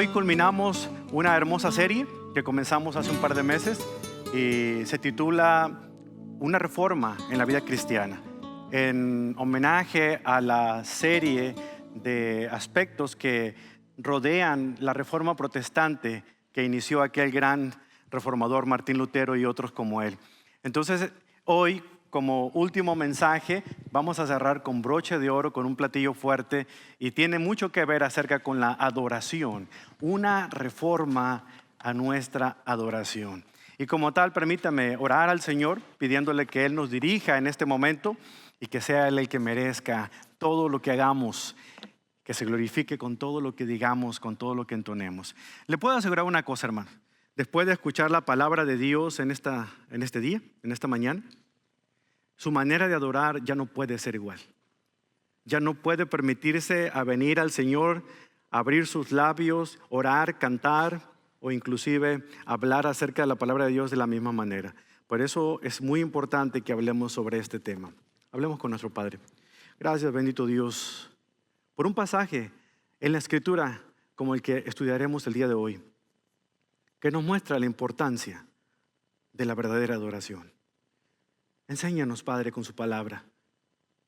Hoy culminamos una hermosa serie que comenzamos hace un par de meses y se titula Una reforma en la vida cristiana, en homenaje a la serie de aspectos que rodean la reforma protestante que inició aquel gran reformador Martín Lutero y otros como él. Entonces, hoy, como último mensaje, vamos a cerrar con broche de oro, con un platillo fuerte, y tiene mucho que ver acerca con la adoración, una reforma a nuestra adoración. Y como tal, permítame orar al Señor, pidiéndole que Él nos dirija en este momento y que sea Él el que merezca todo lo que hagamos, que se glorifique con todo lo que digamos, con todo lo que entonemos. Le puedo asegurar una cosa, hermano. Después de escuchar la palabra de Dios en este día, en esta mañana, su manera de adorar ya no puede ser igual. Ya no puede permitirse a venir al Señor, abrir sus labios, orar, cantar o inclusive hablar acerca de la palabra de Dios de la misma manera. Por eso es muy importante que hablemos sobre este tema. Hablemos con nuestro Padre. Gracias, bendito Dios, por un pasaje en la Escritura como el que estudiaremos el día de hoy, que nos muestra la importancia de la verdadera adoración. Enséñanos, Padre, con su palabra.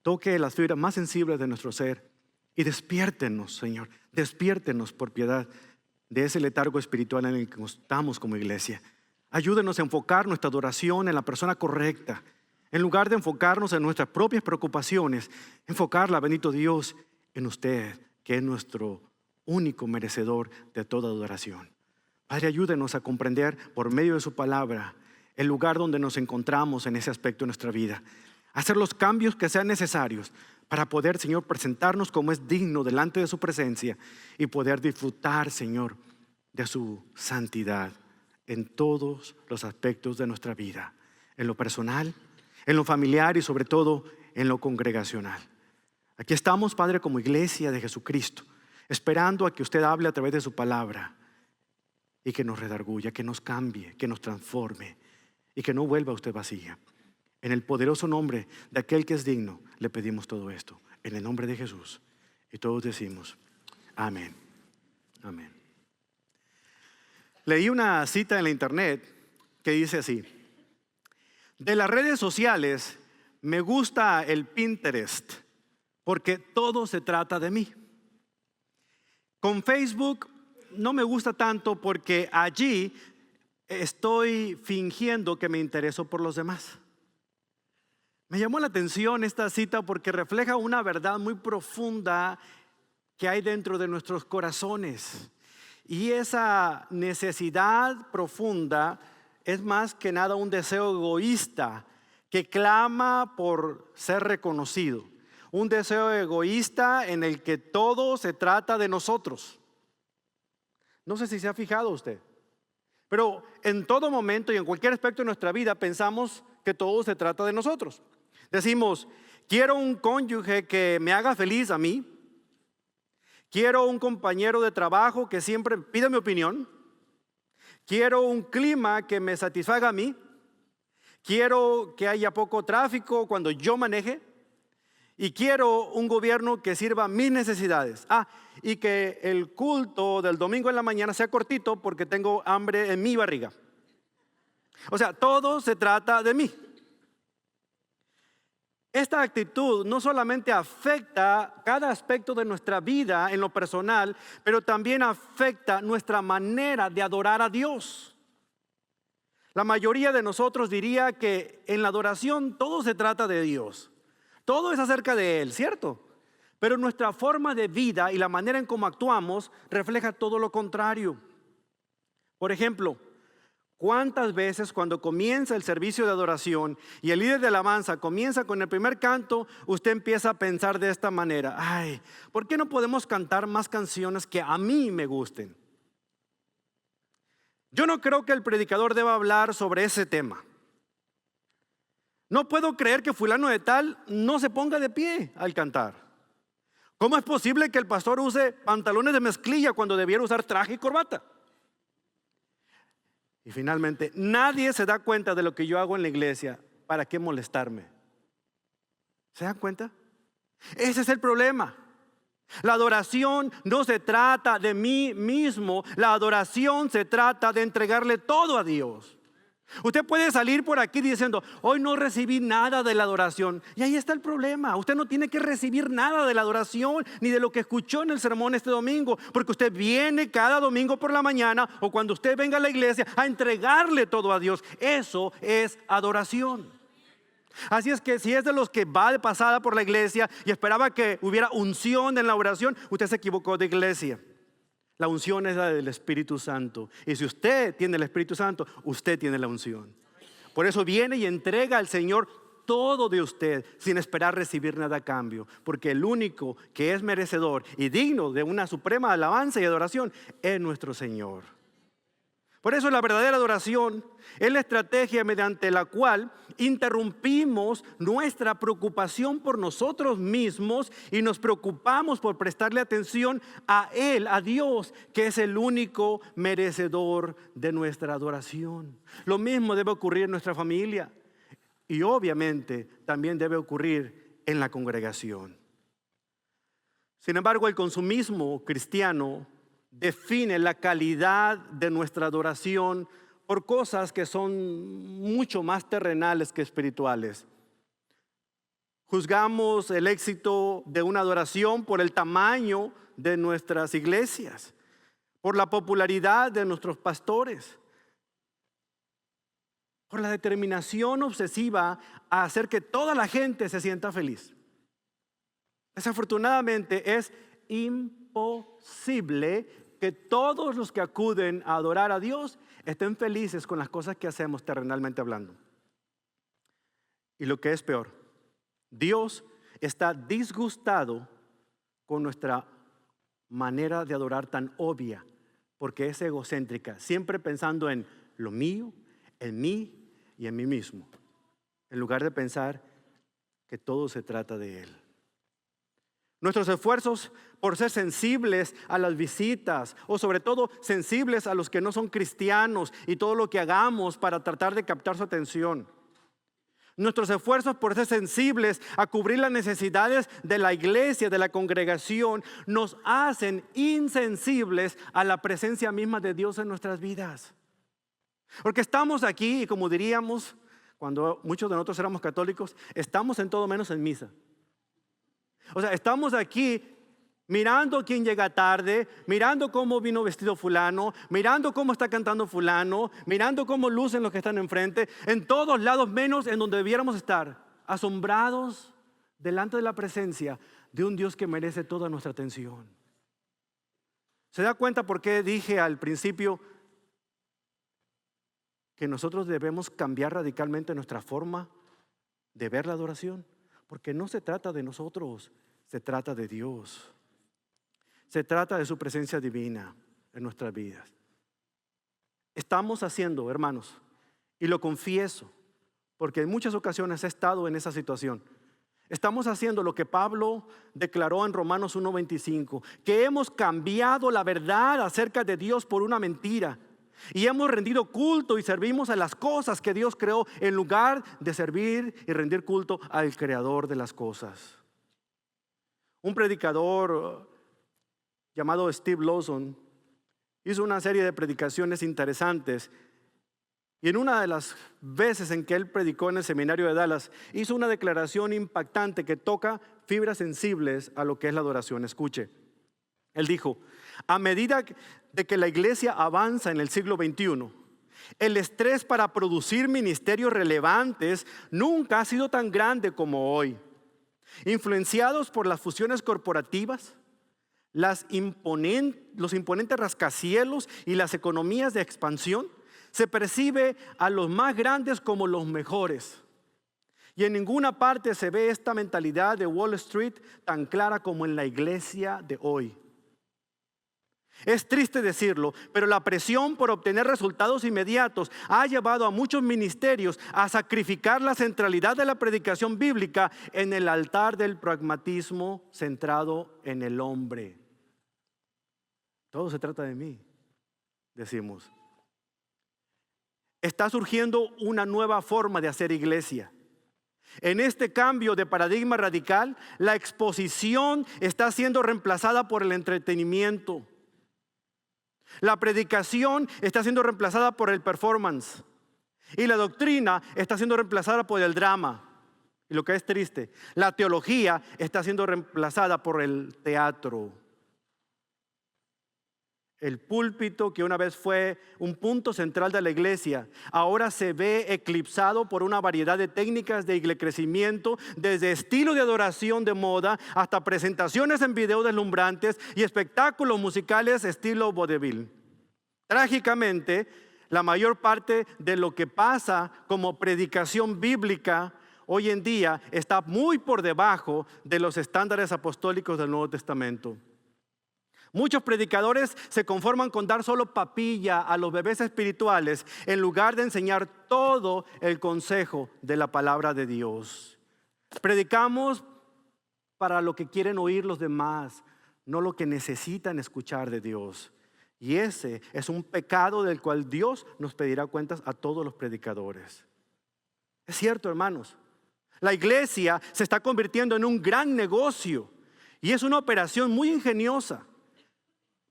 Toque las fibras más sensibles de nuestro ser y despiértenos, Señor. Despiértenos por piedad de ese letargo espiritual en el que estamos como iglesia. Ayúdenos a enfocar nuestra adoración en la persona correcta. En lugar de enfocarnos en nuestras propias preocupaciones, enfocarla, bendito Dios, en usted, que es nuestro único merecedor de toda adoración. Padre, ayúdenos a comprender por medio de su palabra el lugar donde nos encontramos en ese aspecto de nuestra vida. Hacer los cambios que sean necesarios para poder, Señor, presentarnos como es digno delante de su presencia y poder disfrutar, Señor, de su santidad en todos los aspectos de nuestra vida, en lo personal, en lo familiar y sobre todo en lo congregacional. Aquí estamos, Padre, como iglesia de Jesucristo, esperando a que usted hable a través de su palabra y que nos redarguya, que nos cambie, que nos transforme y que no vuelva usted vacía. En el poderoso nombre de aquel que es digno, le pedimos todo esto. En el nombre de Jesús. Y todos decimos, amén. Amén. Leí una cita en la internet que dice así: de las redes sociales me gusta el Pinterest porque todo se trata de mí. Con Facebook no me gusta tanto porque allí estoy fingiendo que me intereso por los demás. Me llamó la atención esta cita porque refleja una verdad muy profunda que hay dentro de nuestros corazones. Y esa necesidad profunda es más que nada un deseo egoísta que clama por ser reconocido. Un deseo egoísta en el que todo se trata de nosotros. No sé si se ha fijado usted, pero en todo momento y en cualquier aspecto de nuestra vida pensamos que todo se trata de nosotros. Decimos, quiero un cónyuge que me haga feliz a mí. Quiero un compañero de trabajo que siempre pida mi opinión. Quiero un clima que me satisfaga a mí. Quiero que haya poco tráfico cuando yo maneje. Y quiero un gobierno que sirva a mis necesidades. Y que el culto del domingo en la mañana sea cortito porque tengo hambre en mi barriga. O sea, todo se trata de mí. Esta actitud no solamente afecta cada aspecto de nuestra vida en lo personal, pero también afecta nuestra manera de adorar a Dios. La mayoría de nosotros diría que en la adoración todo se trata de Dios. Todo es acerca de Él, ¿cierto? Pero nuestra forma de vida y la manera en cómo actuamos refleja todo lo contrario. Por ejemplo, ¿cuántas veces cuando comienza el servicio de adoración y el líder de alabanza comienza con el primer canto, usted empieza a pensar de esta manera: ¿por qué no podemos cantar más canciones que a mí me gusten? Yo no creo que el predicador deba hablar sobre ese tema. No puedo creer que fulano de tal no se ponga de pie al cantar. ¿Cómo es posible que el pastor use pantalones de mezclilla cuando debiera usar traje y corbata? Y finalmente, nadie se da cuenta de lo que yo hago en la iglesia. ¿Para qué molestarme? ¿Se dan cuenta? Ese es el problema. La adoración no se trata de mí mismo, la adoración se trata de entregarle todo a Dios. Usted puede salir por aquí diciendo, hoy no recibí nada de la adoración. Y ahí está el problema. Usted no tiene que recibir nada de la adoración ni de lo que escuchó en el sermón este domingo, porque usted viene cada domingo por la mañana o cuando usted venga a la iglesia a entregarle todo a Dios. Eso es adoración. Así es que si es de los que va de pasada por la iglesia y esperaba que hubiera unción en la oración, usted se equivocó de iglesia. La unción es la del Espíritu Santo. Y si usted tiene el Espíritu Santo, usted tiene la unción. Por eso viene y entrega al Señor todo de usted sin esperar recibir nada a cambio. Porque el único que es merecedor y digno de una suprema alabanza y adoración es nuestro Señor. Por eso la verdadera adoración es la estrategia mediante la cual interrumpimos nuestra preocupación por nosotros mismos y nos preocupamos por prestarle atención a Él, a Dios, que es el único merecedor de nuestra adoración. Lo mismo debe ocurrir en nuestra familia y obviamente también debe ocurrir en la congregación. Sin embargo, el consumismo cristiano define la calidad de nuestra adoración por cosas que son mucho más terrenales que espirituales. Juzgamos el éxito de una adoración por el tamaño de nuestras iglesias, por la popularidad de nuestros pastores, por la determinación obsesiva a hacer que toda la gente se sienta feliz. Desafortunadamente es imposible que todos los que acuden a adorar a Dios estén felices con las cosas que hacemos terrenalmente hablando. Y lo que es peor, Dios está disgustado con nuestra manera de adorar tan obvia, porque es egocéntrica, siempre pensando en lo mío, en mí y en mí mismo, en lugar de pensar que todo se trata de Él. Nuestros esfuerzos por ser sensibles a las visitas o sobre todo sensibles a los que no son cristianos y todo lo que hagamos para tratar de captar su atención. Nuestros esfuerzos por ser sensibles a cubrir las necesidades de la iglesia, de la congregación, nos hacen insensibles a la presencia misma de Dios en nuestras vidas. Porque estamos aquí y como diríamos cuando muchos de nosotros éramos católicos, estamos en todo menos en misa. O sea, estamos aquí mirando quién llega tarde, mirando cómo vino vestido fulano, mirando cómo está cantando fulano, mirando cómo lucen los que están enfrente, en todos lados menos en donde debiéramos estar, asombrados delante de la presencia de un Dios que merece toda nuestra atención. ¿Se da cuenta por qué dije al principio que nosotros debemos cambiar radicalmente nuestra forma de ver la adoración? Porque no se trata de nosotros, se trata de Dios. Se trata de su presencia divina en nuestras vidas. Estamos haciendo, hermanos, y lo confieso, porque en muchas ocasiones he estado en esa situación. Estamos haciendo lo que Pablo declaró en Romanos 1:25, que hemos cambiado la verdad acerca de Dios por una mentira. Y hemos rendido culto y servimos a las cosas que Dios creó en lugar de servir y rendir culto al creador de las cosas. Un predicador llamado Steve Lawson hizo una serie de predicaciones interesantes. Y en una de las veces en que él predicó en el seminario de Dallas, hizo una declaración impactante que toca fibras sensibles a lo que es la adoración. Escuche. Él dijo, a medida de que la iglesia avanza en el siglo XXI, el estrés para producir ministerios relevantes nunca ha sido tan grande como hoy. Influenciados por las fusiones corporativas, los imponentes rascacielos y las economías de expansión, se percibe a los más grandes como los mejores. Y en ninguna parte se ve esta mentalidad de Wall Street tan clara como en la iglesia de hoy. Es triste decirlo, pero la presión por obtener resultados inmediatos ha llevado a muchos ministerios a sacrificar la centralidad de la predicación bíblica en el altar del pragmatismo centrado en el hombre. Todo se trata de mí, decimos. Está surgiendo una nueva forma de hacer iglesia. En este cambio de paradigma radical, la exposición está siendo reemplazada por el entretenimiento. La predicación está siendo reemplazada por el performance. Y la doctrina está siendo reemplazada por el drama. Y lo que es triste, la teología está siendo reemplazada por el teatro. El púlpito, que una vez fue un punto central de la iglesia, ahora se ve eclipsado por una variedad de técnicas de crecimiento, desde estilo de adoración de moda hasta presentaciones en video deslumbrantes y espectáculos musicales estilo vodevil. Trágicamente, la mayor parte de lo que pasa como predicación bíblica hoy en día está muy por debajo de los estándares apostólicos del Nuevo Testamento. Muchos predicadores se conforman con dar solo papilla a los bebés espirituales en lugar de enseñar todo el consejo de la palabra de Dios. Predicamos para lo que quieren oír los demás, no lo que necesitan escuchar de Dios. Y ese es un pecado del cual Dios nos pedirá cuentas a todos los predicadores. Es cierto, hermanos, la iglesia se está convirtiendo en un gran negocio y es una operación muy ingeniosa.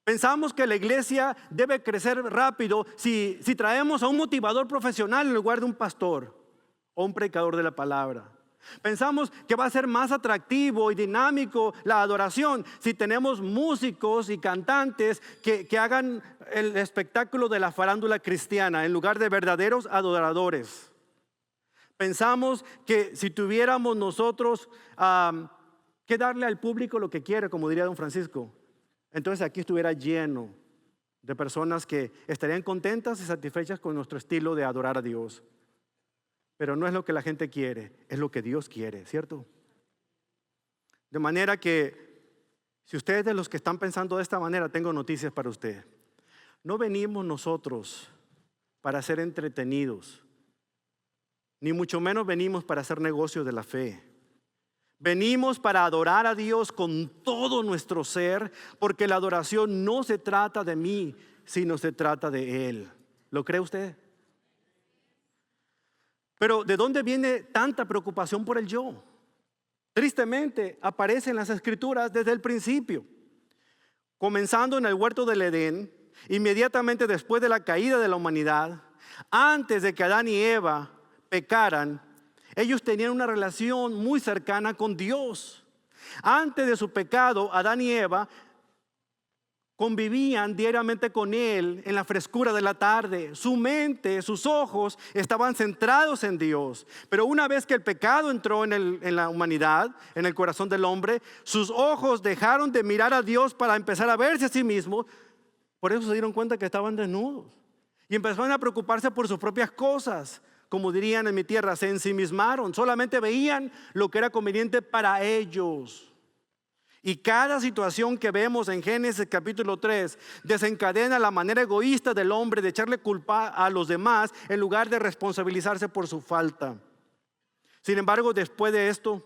Pensamos que la iglesia debe crecer rápido si traemos a un motivador profesional en lugar de un pastor o un predicador de la palabra. Pensamos que va a ser más atractivo y dinámico la adoración si tenemos músicos y cantantes que hagan el espectáculo de la farándula cristiana en lugar de verdaderos adoradores. Pensamos que si tuviéramos nosotros que darle al público lo que quiere, como diría don Francisco, entonces aquí estuviera lleno de personas que estarían contentas y satisfechas con nuestro estilo de adorar a Dios. Pero no es lo que la gente quiere, es lo que Dios quiere, ¿cierto? De manera que si usted es de los que están pensando de esta manera, tengo noticias para usted. No venimos nosotros para ser entretenidos, ni mucho menos venimos para hacer negocios de la fe. Venimos para adorar a Dios con todo nuestro ser, porque la adoración no se trata de mí, sino se trata de Él. ¿Lo cree usted? Pero ¿de dónde viene tanta preocupación por el yo? Tristemente aparece en las Escrituras desde el principio. Comenzando en el huerto del Edén, inmediatamente después de la caída de la humanidad, antes de que Adán y Eva pecaran, ellos tenían una relación muy cercana con Dios. Antes de su pecado, Adán y Eva convivían diariamente con Él en la frescura de la tarde. Su mente, sus ojos estaban centrados en Dios. Pero una vez que el pecado entró en la humanidad, en el corazón del hombre, sus ojos dejaron de mirar a Dios para empezar a verse a sí mismos. Por eso se dieron cuenta que estaban desnudos y empezaron a preocuparse por sus propias cosas. Como dirían en mi tierra, se ensimismaron. Solamente veían lo que era conveniente para ellos. Y cada situación que vemos en Génesis capítulo 3 desencadena la manera egoísta del hombre de echarle culpa a los demás en lugar de responsabilizarse por su falta. Sin embargo, después de esto,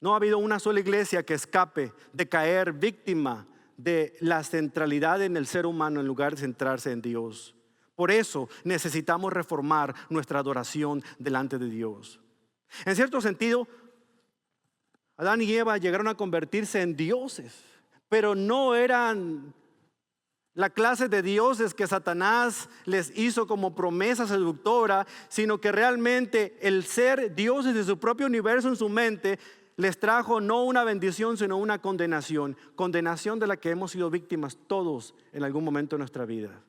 no ha habido una sola iglesia que escape de caer víctima de la centralidad en el ser humano en lugar de centrarse en Dios. Por eso necesitamos reformar nuestra adoración delante de Dios. En cierto sentido, Adán y Eva llegaron a convertirse en dioses, pero no eran la clase de dioses que Satanás les hizo como promesa seductora, sino que realmente el ser dioses de su propio universo en su mente les trajo no una bendición, sino una condenación. Condenación de la que hemos sido víctimas todos en algún momento de nuestra vida.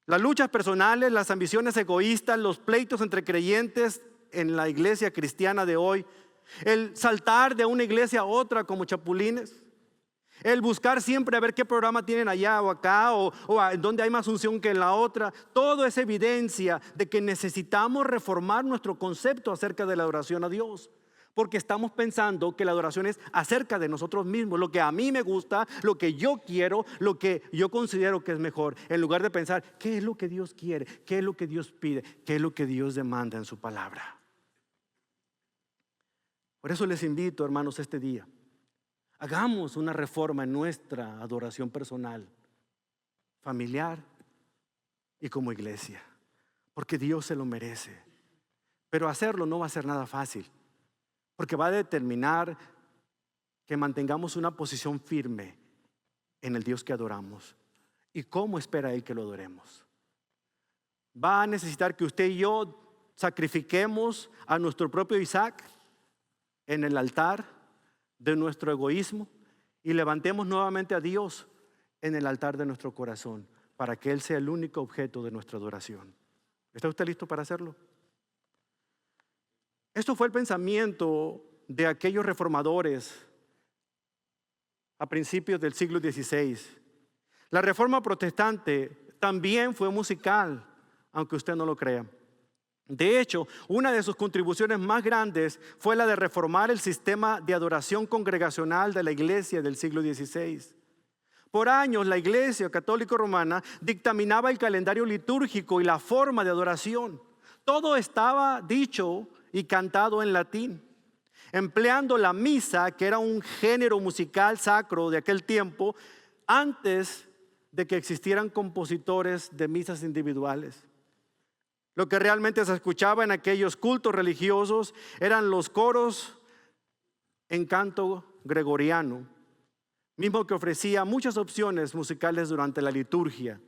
Las luchas personales, las ambiciones egoístas, los pleitos entre creyentes en la iglesia cristiana de hoy, el saltar de una iglesia a otra como chapulines, el buscar siempre a ver qué programa tienen allá o acá o en donde hay más unción que en la otra, todo es evidencia de que necesitamos reformar nuestro concepto acerca de la adoración a Dios. Porque estamos pensando que la adoración es acerca de nosotros mismos, lo que a mí me gusta, lo que yo quiero, lo que yo considero que es mejor, en lugar de pensar qué es lo que Dios quiere, qué es lo que Dios pide, qué es lo que Dios demanda en su palabra. Por eso les invito, hermanos, este día, hagamos una reforma en nuestra adoración personal, familiar y como iglesia, porque Dios se lo merece. Pero hacerlo no va a ser nada fácil, porque va a determinar que mantengamos una posición firme en el Dios que adoramos y cómo espera Él que lo adoremos. Va a necesitar que usted y yo sacrifiquemos a nuestro propio Isaac en el altar de nuestro egoísmo y levantemos nuevamente a Dios en el altar de nuestro corazón para que Él sea el único objeto de nuestra adoración. ¿Está usted listo para hacerlo? Esto fue el pensamiento de aquellos reformadores a principios del siglo XVI. La reforma protestante también fue musical, aunque usted no lo crea. De hecho, una de sus contribuciones más grandes fue la de reformar el sistema de adoración congregacional de la iglesia del siglo XVI. Por años, la Iglesia Católica Romana dictaminaba el calendario litúrgico y la forma de adoración. Todo estaba dicho y cantado en latín, empleando la misa, que era un género musical sacro de aquel tiempo, antes de que existieran compositores de misas individuales. Lo que realmente se escuchaba en aquellos cultos religiosos eran los coros en canto gregoriano, mismo que ofrecía muchas opciones musicales durante la liturgia,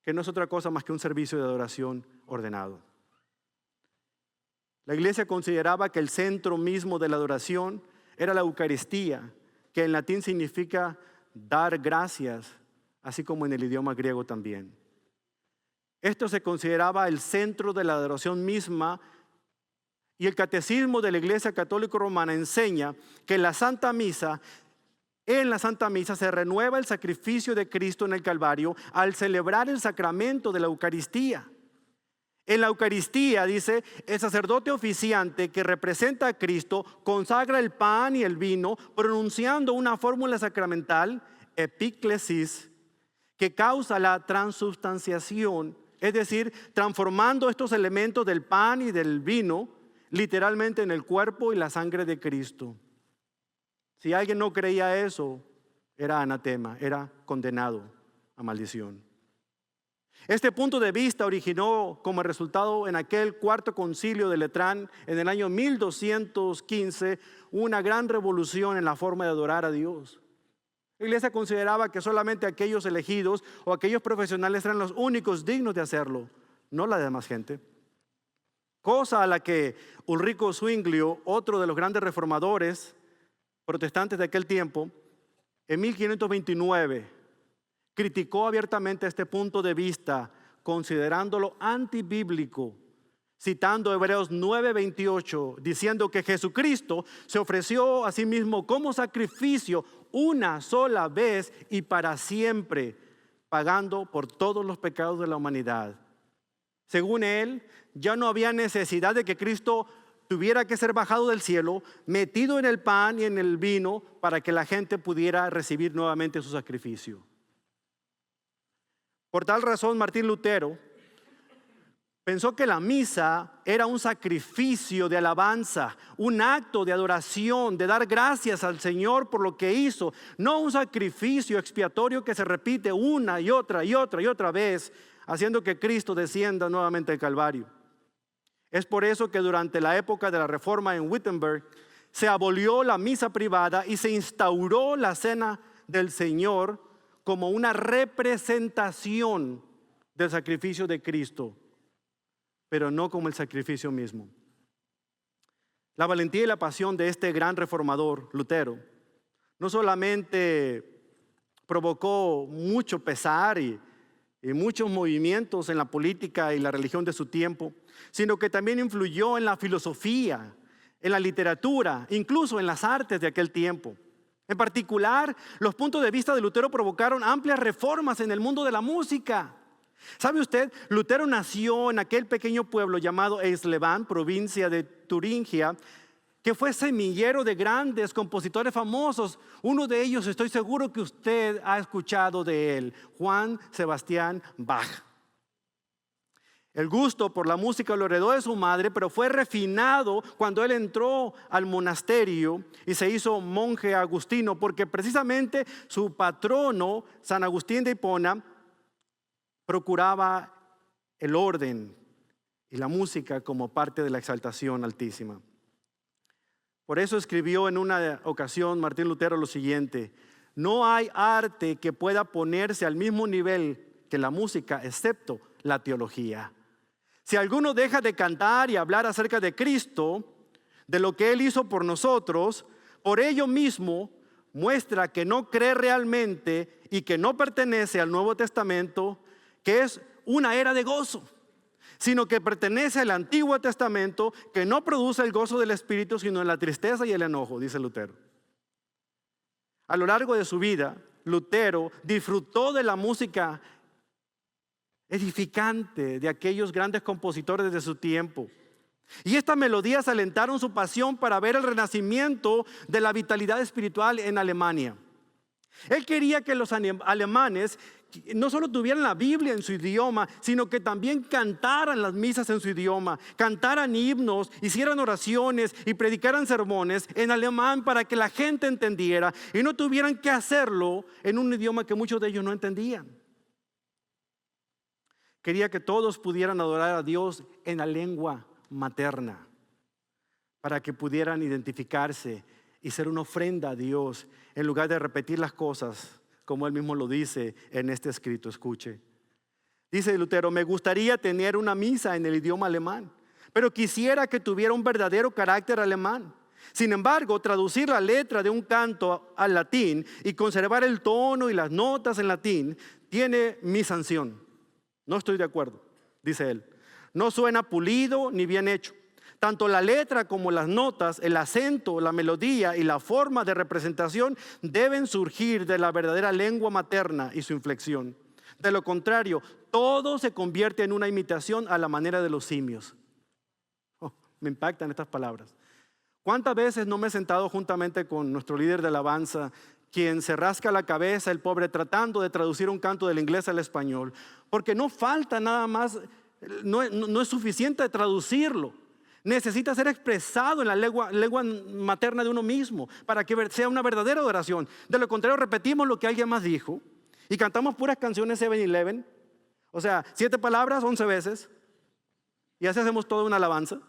que no es otra cosa más que un servicio de adoración ordenado. La iglesia consideraba que el centro mismo de la adoración era la Eucaristía, que en latín significa dar gracias, así como en el idioma griego también. Esto se consideraba el centro de la adoración misma, y el catecismo de la Iglesia Católica Romana enseña que en la Santa Misa se renueva el sacrificio de Cristo en el Calvario al celebrar el sacramento de la Eucaristía. En la Eucaristía, dice, el sacerdote oficiante que representa a Cristo consagra el pan y el vino pronunciando una fórmula sacramental, epíclesis, que causa la transubstanciación, es decir, transformando estos elementos del pan y del vino literalmente en el cuerpo y la sangre de Cristo. Si alguien no creía eso, era anatema, era condenado a maldición. Este punto de vista originó como resultado en aquel cuarto concilio de Letrán en el año 1215 una gran revolución en la forma de adorar a Dios. La iglesia consideraba que solamente aquellos elegidos o aquellos profesionales eran los únicos dignos de hacerlo, no la demás gente. Cosa a la que Ulrico Zwinglio, otro de los grandes reformadores protestantes de aquel tiempo, en 1529 criticó abiertamente este punto de vista, considerándolo antibíblico, citando Hebreos 9:28, diciendo que Jesucristo se ofreció a sí mismo como sacrificio una sola vez y para siempre, pagando por todos los pecados de la humanidad. Según él, ya no había necesidad de que Cristo tuviera que ser bajado del cielo, metido en el pan y en el vino para que la gente pudiera recibir nuevamente su sacrificio. Por tal razón, Martín Lutero pensó que la misa era un sacrificio de alabanza, un acto de adoración, de dar gracias al Señor por lo que hizo, no un sacrificio expiatorio que se repite una y otra y otra y otra vez, haciendo que Cristo descienda nuevamente al Calvario. Es por eso que durante la época de la Reforma en Wittenberg se abolió la misa privada y se instauró la cena del Señor como una representación del sacrificio de Cristo, pero no como el sacrificio mismo. La valentía y la pasión de este gran reformador, Lutero, no solamente provocó mucho pesar y muchos movimientos en la política y la religión de su tiempo, sino que también influyó en la filosofía, en la literatura, incluso en las artes de aquel tiempo. En particular, los puntos de vista de Lutero provocaron amplias reformas en el mundo de la música. ¿Sabe usted? Lutero nació en aquel pequeño pueblo llamado Eisleben, provincia de Turingia, que fue semillero de grandes compositores famosos. Uno de ellos, estoy seguro que usted ha escuchado de él, Juan Sebastián Bach. El gusto por la música lo heredó de su madre, pero fue refinado cuando él entró al monasterio y se hizo monje agustino, porque precisamente su patrono, San Agustín de Hipona, procuraba el orden y la música como parte de la exaltación altísima. Por eso escribió en una ocasión Martín Lutero lo siguiente: no hay arte que pueda ponerse al mismo nivel que la música, excepto la teología. Si alguno deja de cantar y hablar acerca de Cristo, de lo que Él hizo por nosotros, por ello mismo muestra que no cree realmente y que no pertenece al Nuevo Testamento, que es una era de gozo, sino que pertenece al Antiguo Testamento, que no produce el gozo del Espíritu, sino la tristeza y el enojo, dice Lutero. A lo largo de su vida, Lutero disfrutó de la música edificante de aquellos grandes compositores de su tiempo. Y estas melodías alentaron su pasión para ver el renacimiento de la vitalidad espiritual en Alemania. Él quería que los alemanes no solo tuvieran la Biblia en su idioma, sino que también cantaran las misas en su idioma, cantaran himnos, hicieran oraciones y predicaran sermones en alemán para que la gente entendiera y no tuvieran que hacerlo en un idioma que muchos de ellos no entendían. Quería que todos pudieran adorar a Dios en la lengua materna, para que pudieran identificarse y ser una ofrenda a Dios, en lugar de repetir las cosas como él mismo lo dice en este escrito. Escuche, dice Lutero: me gustaría tener una misa en el idioma alemán, pero quisiera que tuviera un verdadero carácter alemán. Sin embargo, traducir la letra de un canto al latín y conservar el tono y las notas en latín tiene mi sanción. No estoy de acuerdo, dice él. No suena pulido ni bien hecho. Tanto la letra como las notas, el acento, la melodía y la forma de representación deben surgir de la verdadera lengua materna y su inflexión. De lo contrario, todo se convierte en una imitación a la manera de los simios. Me impactan estas palabras. ¿Cuántas veces no me he sentado juntamente con nuestro líder de alabanza, quien se rasca la cabeza, el pobre, tratando de traducir un canto del inglés al español? Porque no falta nada más, no es suficiente traducirlo. Necesita ser expresado en la lengua materna de uno mismo para que sea una verdadera adoración. De lo contrario, repetimos lo que alguien más dijo y cantamos puras canciones 7-Eleven. O sea, 7 palabras, 11 veces. Y así hacemos toda una alabanza.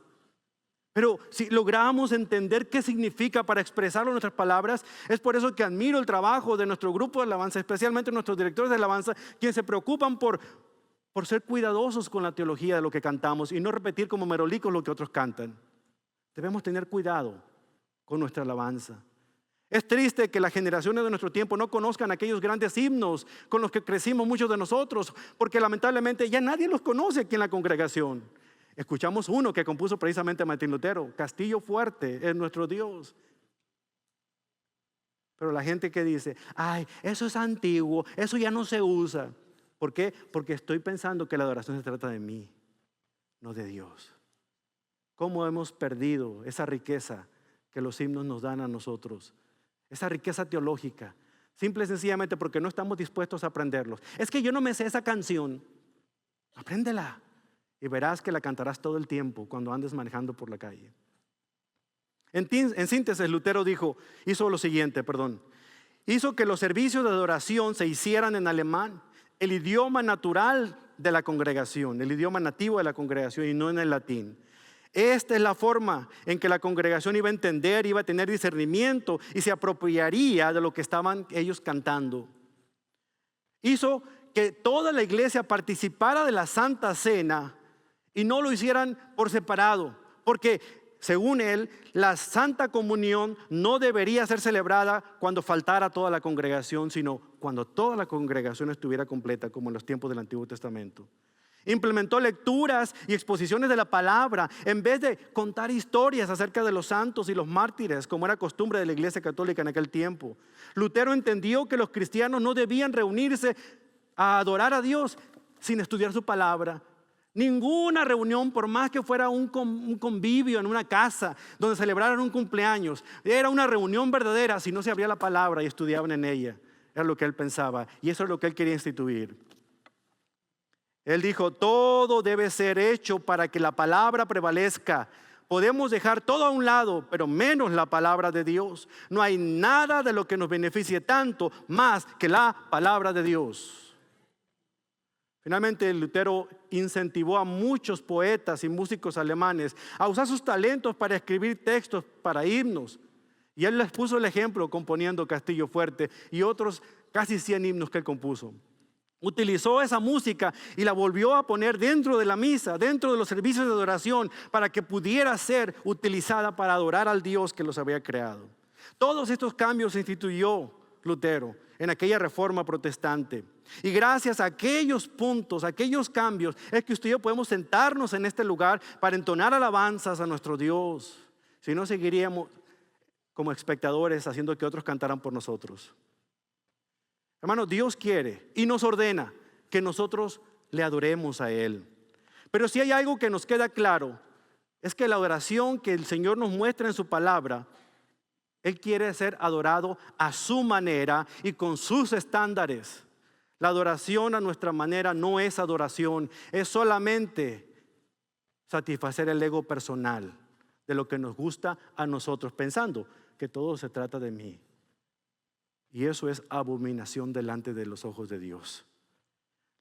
Pero si logramos entender qué significa para expresarlo en nuestras palabras, es por eso que admiro el trabajo de nuestro grupo de alabanza, especialmente nuestros directores de alabanza, quienes se preocupan por ser cuidadosos con la teología de lo que cantamos y no repetir como merolicos lo que otros cantan. Debemos tener cuidado con nuestra alabanza. Es triste que las generaciones de nuestro tiempo no conozcan aquellos grandes himnos con los que crecimos muchos de nosotros, porque lamentablemente ya nadie los conoce aquí en la congregación. Escuchamos uno que compuso precisamente Martín Lutero: Castillo fuerte es nuestro Dios. Pero la gente que dice: ay, eso es antiguo, eso ya no se usa. ¿Por qué? Porque estoy pensando que la adoración se trata de mí, no de Dios. ¿Cómo hemos perdido esa riqueza que los himnos nos dan a nosotros? Esa riqueza teológica, simple y sencillamente porque no estamos dispuestos a aprenderlos. Es que yo no me sé esa canción. Apréndela y verás que la cantarás todo el tiempo cuando andes manejando por la calle. En síntesis, Lutero hizo lo siguiente, hizo que los servicios de adoración se hicieran en alemán, el idioma natural de la congregación, el idioma nativo de la congregación, y no en el latín. Esta es la forma en que la congregación iba a entender, iba a tener discernimiento y se apropiaría de lo que estaban ellos cantando. Hizo que toda la iglesia participara de la Santa Cena y no lo hicieran por separado, porque según él, la Santa Comunión no debería ser celebrada cuando faltara toda la congregación, sino cuando toda la congregación estuviera completa, como en los tiempos del Antiguo Testamento. Implementó lecturas y exposiciones de la palabra en vez de contar historias acerca de los santos y los mártires, como era costumbre de la Iglesia Católica en aquel tiempo. Lutero entendió que los cristianos no debían reunirse a adorar a Dios sin estudiar su palabra. Ninguna reunión, por más que fuera un convivio en una casa donde celebraran un cumpleaños, era una reunión verdadera si no se abría la palabra y estudiaban en ella. Era lo que él pensaba y eso es lo que él quería instituir. Él dijo: todo debe ser hecho para que la palabra prevalezca. Podemos dejar todo a un lado, pero menos la palabra de Dios. No hay nada de lo que nos beneficie tanto más que la palabra de Dios. Finalmente, Lutero incentivó a muchos poetas y músicos alemanes a usar sus talentos para escribir textos para himnos. Y él les puso el ejemplo componiendo Castillo Fuerte y otros casi 100 himnos que él compuso. Utilizó esa música y la volvió a poner dentro de la misa, dentro de los servicios de adoración, para que pudiera ser utilizada para adorar al Dios que los había creado. Todos estos cambios instituyó Lutero en aquella reforma protestante. Y gracias a aquellos puntos, a aquellos cambios, es que usted y yo podemos sentarnos en este lugar para entonar alabanzas a nuestro Dios. Si no, seguiríamos como espectadores haciendo que otros cantaran por nosotros. Hermano, Dios quiere y nos ordena que nosotros le adoremos a Él. Pero si hay algo que nos queda claro, es que la adoración que el Señor nos muestra en su palabra, Él quiere ser adorado a su manera y con sus estándares. La adoración a nuestra manera no es adoración, es solamente satisfacer el ego personal de lo que nos gusta a nosotros, pensando que todo se trata de mí. Y eso es abominación delante de los ojos de Dios.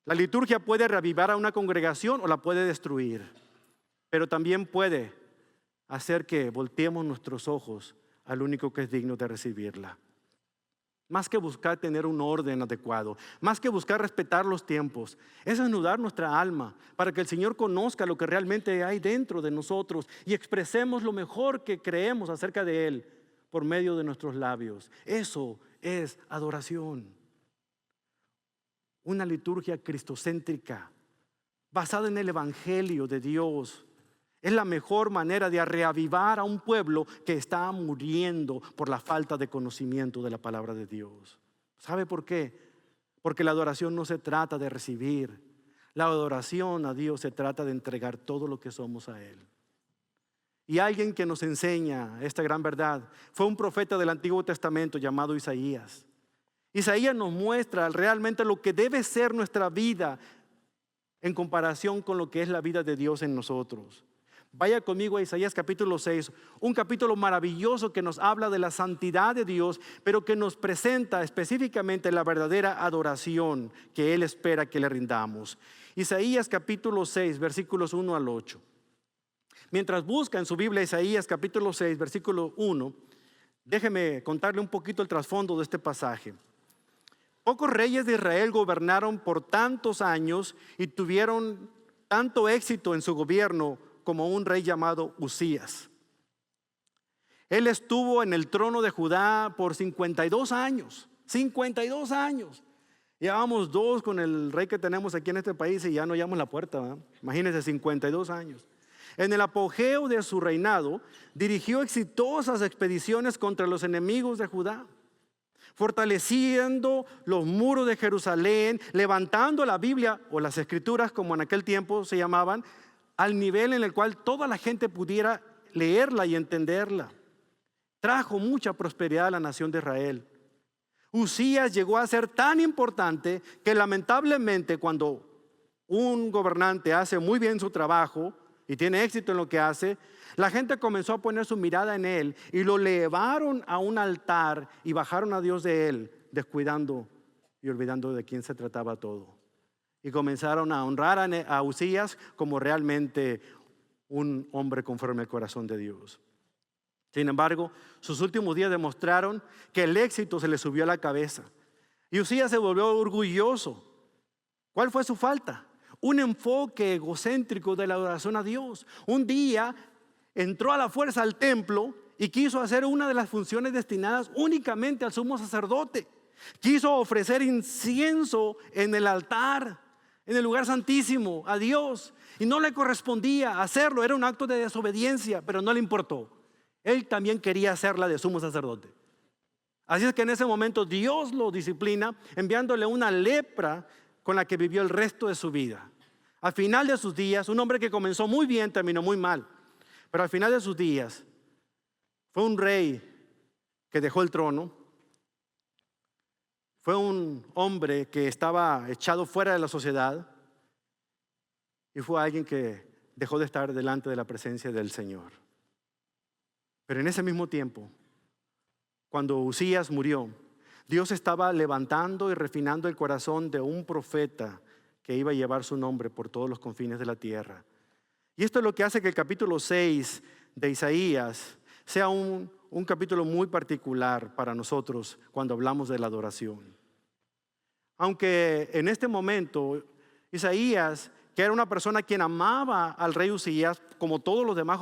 La liturgia puede reavivar a una congregación o la puede destruir, pero también puede hacer que volteemos nuestros ojos al único que es digno de recibirla. Más que buscar tener un orden adecuado, más que buscar respetar los tiempos, es desnudar nuestra alma para que el Señor conozca lo que realmente hay dentro de nosotros y expresemos lo mejor que creemos acerca de Él por medio de nuestros labios. Eso es adoración. Una liturgia cristocéntrica basada en el Evangelio de Dios es la mejor manera de reavivar a un pueblo que está muriendo por la falta de conocimiento de la palabra de Dios. ¿Sabe por qué? Porque la adoración no se trata de recibir. La adoración a Dios se trata de entregar todo lo que somos a Él. Y alguien que nos enseña esta gran verdad fue un profeta del Antiguo Testamento llamado Isaías. Isaías nos muestra realmente lo que debe ser nuestra vida en comparación con lo que es la vida de Dios en nosotros. Vaya conmigo a Isaías capítulo 6, un capítulo maravilloso que nos habla de la santidad de Dios, pero que nos presenta específicamente la verdadera adoración que Él espera que le rindamos. Isaías capítulo 6, versículos 1 al 8. Mientras busca en su Biblia Isaías capítulo 6, versículo 1, déjeme contarle un poquito el trasfondo de este pasaje. Pocos reyes de Israel gobernaron por tantos años y tuvieron tanto éxito en su gobierno como un rey llamado Usías. Él estuvo en el trono de Judá por 52 años. 52 años. Llevamos 2 con el rey que tenemos aquí en este país y ya no llamamos la puerta, ¿verdad? Imagínense, 52 años. En el apogeo de su reinado, dirigió exitosas expediciones contra los enemigos de Judá, fortaleciendo los muros de Jerusalén, levantando la Biblia o las Escrituras, como en aquel tiempo se llamaban, al nivel en el cual toda la gente pudiera leerla y entenderla. Trajo mucha prosperidad a la nación de Israel. Usías llegó a ser tan importante que lamentablemente cuando un gobernante hace muy bien su trabajo y tiene éxito en lo que hace, la gente comenzó a poner su mirada en él y lo llevaron a un altar y bajaron a Dios de él, descuidando y olvidando de quién se trataba todo. Y comenzaron a honrar a Usías como realmente un hombre conforme al corazón de Dios. Sin embargo, sus últimos días demostraron que el éxito se le subió a la cabeza. Y Usías se volvió orgulloso. ¿Cuál fue su falta? Un enfoque egocéntrico de la adoración a Dios. Un día entró a la fuerza al templo y quiso hacer una de las funciones destinadas únicamente al sumo sacerdote. Quiso ofrecer incienso en el altar, en el lugar santísimo, a Dios. Y no le correspondía hacerlo, era un acto de desobediencia, pero no le importó. Él también quería hacerla de sumo sacerdote. Así es que en ese momento Dios lo disciplina, enviándole una lepra con la que vivió el resto de su vida. Al final de sus días, un hombre que comenzó muy bien, terminó muy mal. Pero al final de sus días, fue un rey que dejó el trono. Fue un hombre que estaba echado fuera de la sociedad. Y fue alguien que dejó de estar delante de la presencia del Señor. Pero en ese mismo tiempo, cuando Usías murió, Dios estaba levantando y refinando el corazón de un profeta que iba a llevar su nombre por todos los confines de la tierra. Y esto es lo que hace que el capítulo 6 de Isaías sea un capítulo muy particular para nosotros cuando hablamos de la adoración. Aunque en este momento Isaías, que era una persona quien amaba al rey Usías, como todos los demás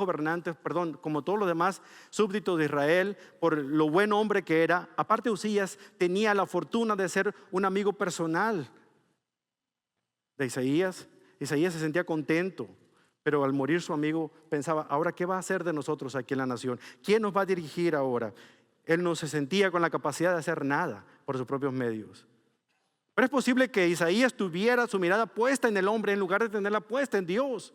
como todos los demás súbditos de Israel, por lo buen hombre que era, aparte Usías tenía la fortuna de ser un amigo personal de Isaías. Isaías se sentía contento, pero al morir su amigo pensaba, ahora ¿qué va a hacer de nosotros aquí en la nación? ¿Quién nos va a dirigir ahora? Él no se sentía con la capacidad de hacer nada por sus propios medios. Pero es posible que Isaías tuviera su mirada puesta en el hombre en lugar de tenerla puesta en Dios,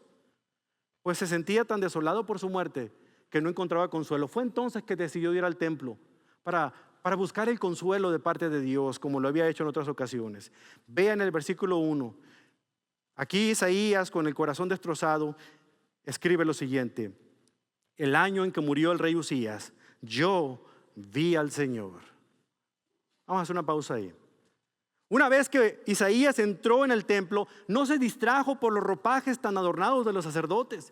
pues se sentía tan desolado por su muerte que no encontraba consuelo. Fue entonces que decidió ir al templo para buscar el consuelo de parte de Dios, como lo había hecho en otras ocasiones. Vean el versículo 1. Aquí Isaías, con el corazón destrozado, escribe lo siguiente: el año en que murió el rey Usías, yo vi al Señor. Vamos a hacer una pausa ahí. Una vez que Isaías entró en el templo, no se distrajo por los ropajes tan adornados de los sacerdotes.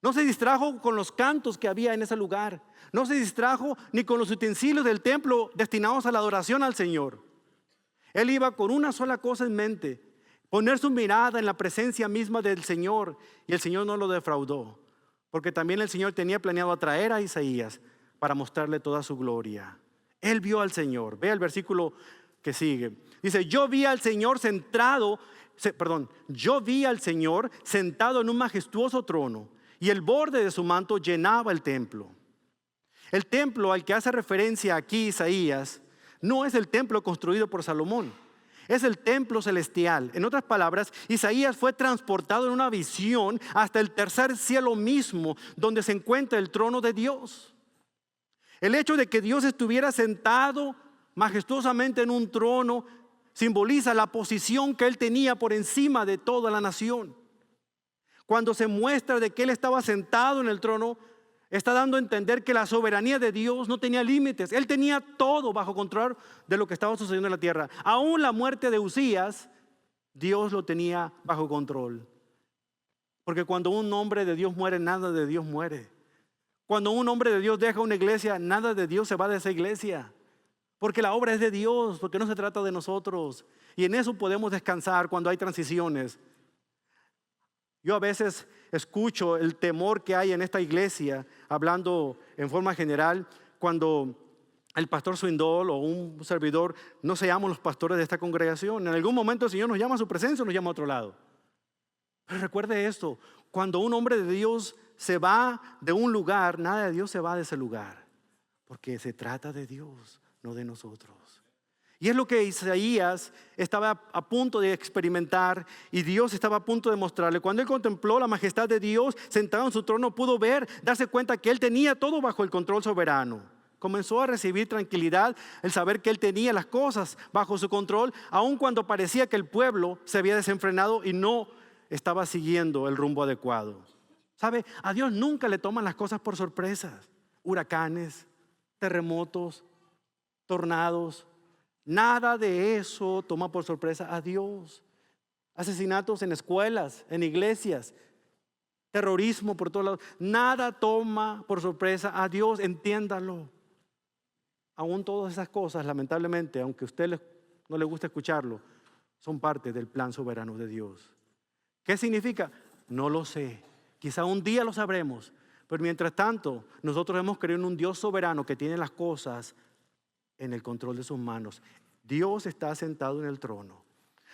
No se distrajo con los cantos que había en ese lugar. No se distrajo ni con los utensilios del templo destinados a la adoración al Señor. Él iba con una sola cosa en mente: poner su mirada en la presencia misma del Señor. Y el Señor no lo defraudó, porque también el Señor tenía planeado atraer a Isaías para mostrarle toda su gloria. Él vio al Señor. Ve el versículo que sigue. Dice, yo vi al Señor sentado en un majestuoso trono, y el borde de su manto llenaba el templo. El templo al que hace referencia aquí Isaías no es el templo construido por Salomón, es el templo celestial. En otras palabras, Isaías fue transportado en una visión hasta el tercer cielo mismo, donde se encuentra el trono de Dios. El hecho de que Dios estuviera sentado majestuosamente en un trono simboliza la posición que él tenía por encima de toda la nación. Cuando se muestra de que él estaba sentado en el trono, está dando a entender que la soberanía de Dios no tenía límites. Él tenía todo bajo control de lo que estaba sucediendo en la tierra. Aún la muerte de Usías, Dios lo tenía bajo control. Porque cuando un hombre de Dios muere, nada de Dios muere. Cuando un hombre de Dios deja una iglesia, nada de Dios se va de esa iglesia. Porque la obra es de Dios, porque no se trata de nosotros. Y en eso podemos descansar cuando hay transiciones. Yo a veces escucho el temor que hay en esta iglesia, hablando en forma general, cuando el pastor Swindoll o un servidor no seamos los pastores de esta congregación. En algún momento el Señor nos llama a su presencia o nos llama a otro lado. Pero recuerde esto, cuando un hombre de Dios se va de un lugar, nada de Dios se va de ese lugar. Porque se trata de Dios, no de nosotros. Y es lo que Isaías estaba a punto de experimentar, y Dios estaba a punto de mostrarle. Cuando él contempló la majestad de Dios sentado en su trono, pudo darse cuenta que él tenía todo bajo el control soberano. Comenzó a recibir tranquilidad el saber que él tenía las cosas bajo su control, aun cuando parecía que el pueblo se había desenfrenado y no estaba siguiendo el rumbo adecuado. ¿Sabe? A Dios nunca le toman las cosas por sorpresas. Huracanes, terremotos, tornados, nada de eso toma por sorpresa a Dios. Asesinatos en escuelas, en iglesias, terrorismo por todos lados, nada toma por sorpresa a Dios, entiéndalo. Aún todas esas cosas, lamentablemente, aunque a usted no le guste escucharlo, son parte del plan soberano de Dios. ¿Qué significa? No lo sé. Quizá un día lo sabremos, pero mientras tanto, nosotros hemos creído en un Dios soberano que tiene las cosas en el control de sus manos. Dios está sentado en el trono.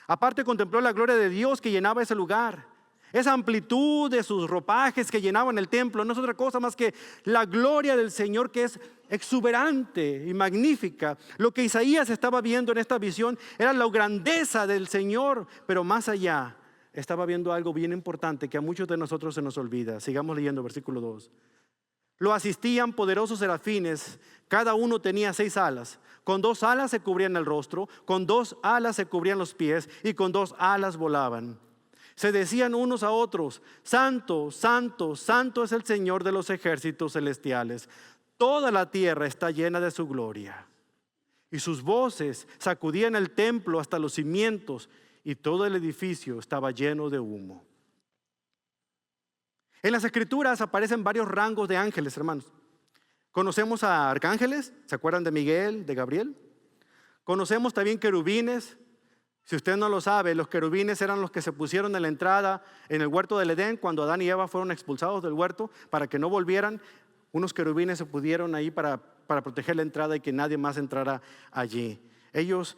Aparte, contempló la gloria de Dios que llenaba ese lugar. Esa amplitud de sus ropajes que llenaban el templo no es otra cosa más que la gloria del Señor, que es exuberante y magnífica. Lo que Isaías estaba viendo en esta visión era la grandeza del Señor, pero más allá estaba viendo algo bien importante que a muchos de nosotros se nos olvida. Sigamos leyendo versículo 2. Lo asistían poderosos serafines, cada uno tenía 6 alas. Con 2 alas se cubrían el rostro, con 2 alas se cubrían los pies y con 2 alas volaban. Se decían unos a otros, Santo, Santo, Santo es el Señor de los ejércitos celestiales. Toda la tierra está llena de su gloria. Y sus voces sacudían el templo hasta los cimientos, y todo el edificio estaba lleno de humo. En las Escrituras aparecen varios rangos de ángeles, hermanos. Conocemos a arcángeles, ¿se acuerdan de Miguel, de Gabriel? Conocemos también querubines. Si usted no lo sabe, los querubines eran los que se pusieron en la entrada en el huerto del Edén cuando Adán y Eva fueron expulsados del huerto para que no volvieran. Unos querubines se pusieron ahí para proteger la entrada y que nadie más entrara allí. Ellos,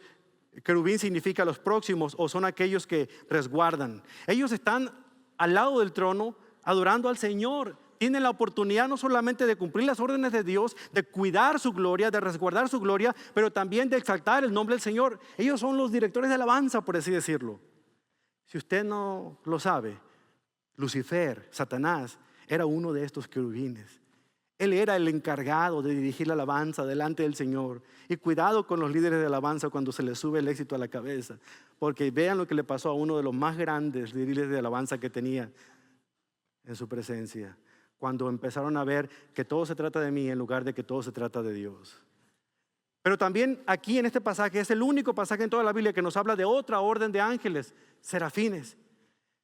querubín significa los próximos o son aquellos que resguardan. Ellos están al lado del trono adorando al Señor. Tienen la oportunidad no solamente de cumplir las órdenes de Dios, de cuidar su gloria, de resguardar su gloria, pero también de exaltar el nombre del Señor. Ellos son los directores de alabanza, por así decirlo. Si usted no lo sabe, Lucifer, Satanás, era uno de estos querubines. Él era el encargado de dirigir la alabanza delante del Señor. Y cuidado con los líderes de alabanza cuando se les sube el éxito a la cabeza, porque vean lo que le pasó a uno de los más grandes líderes de alabanza que tenía en su presencia, cuando empezaron a ver que todo se trata de mí en lugar de que todo se trata de Dios. Pero también aquí en este pasaje es el único pasaje en toda la Biblia que nos habla de otra orden de ángeles, serafines.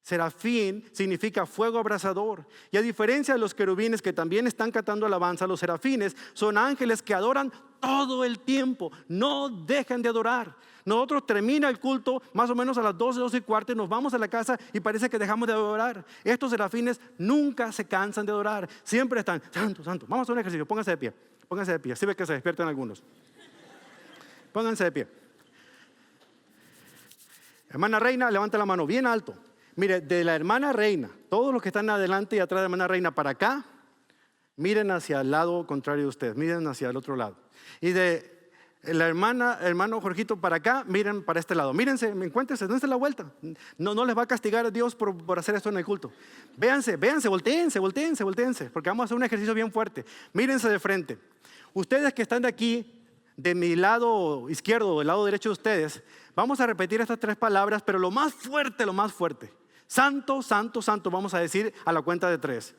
Serafín significa fuego abrasador. Y a diferencia de los querubines que también están cantando alabanza, los serafines son ángeles que adoran todo el tiempo, no dejan de adorar. Nosotros termina el culto más o menos a las 12, 12 y cuarto y nos vamos a la casa y parece que dejamos de adorar. Estos serafines nunca se cansan de adorar, siempre están, santo, santo. Vamos a hacer un ejercicio, pónganse de pie, así ve que se despiertan algunos. Pónganse de pie. Hermana Reina, levanta la mano bien alto. Mire, de la hermana Reina, todos los que están adelante y atrás de la hermana Reina para acá, miren hacia el lado contrario de ustedes, miren hacia el otro lado. Y de la hermano Jorgito para acá, miren para este lado. Mírense, encuéntrense, dense la vuelta. No les va a castigar a Dios por hacer esto en el culto. Véanse, voltéense, porque vamos a hacer un ejercicio bien fuerte. Mírense de frente. Ustedes que están de aquí, de mi lado izquierdo o del lado derecho de ustedes, vamos a repetir estas tres palabras, pero lo más fuerte. Santo, santo, santo, vamos a decir a la cuenta de 3.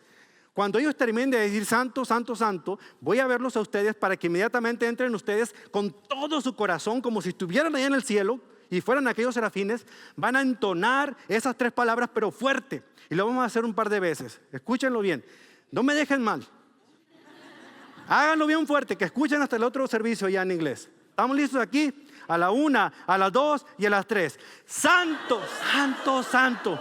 Cuando ellos terminen de decir santo, santo, santo, voy a verlos a ustedes para que inmediatamente entren ustedes con todo su corazón, como si estuvieran allá en el cielo y fueran aquellos serafines. Van a entonar esas tres palabras, pero fuerte. Y lo vamos a hacer un par de veces. Escúchenlo bien. No me dejen mal. Háganlo bien fuerte, que escuchen hasta el otro servicio ya en inglés. ¿Estamos listos aquí? A la 1, a las 2 y a las 3. Santo, santo, santo.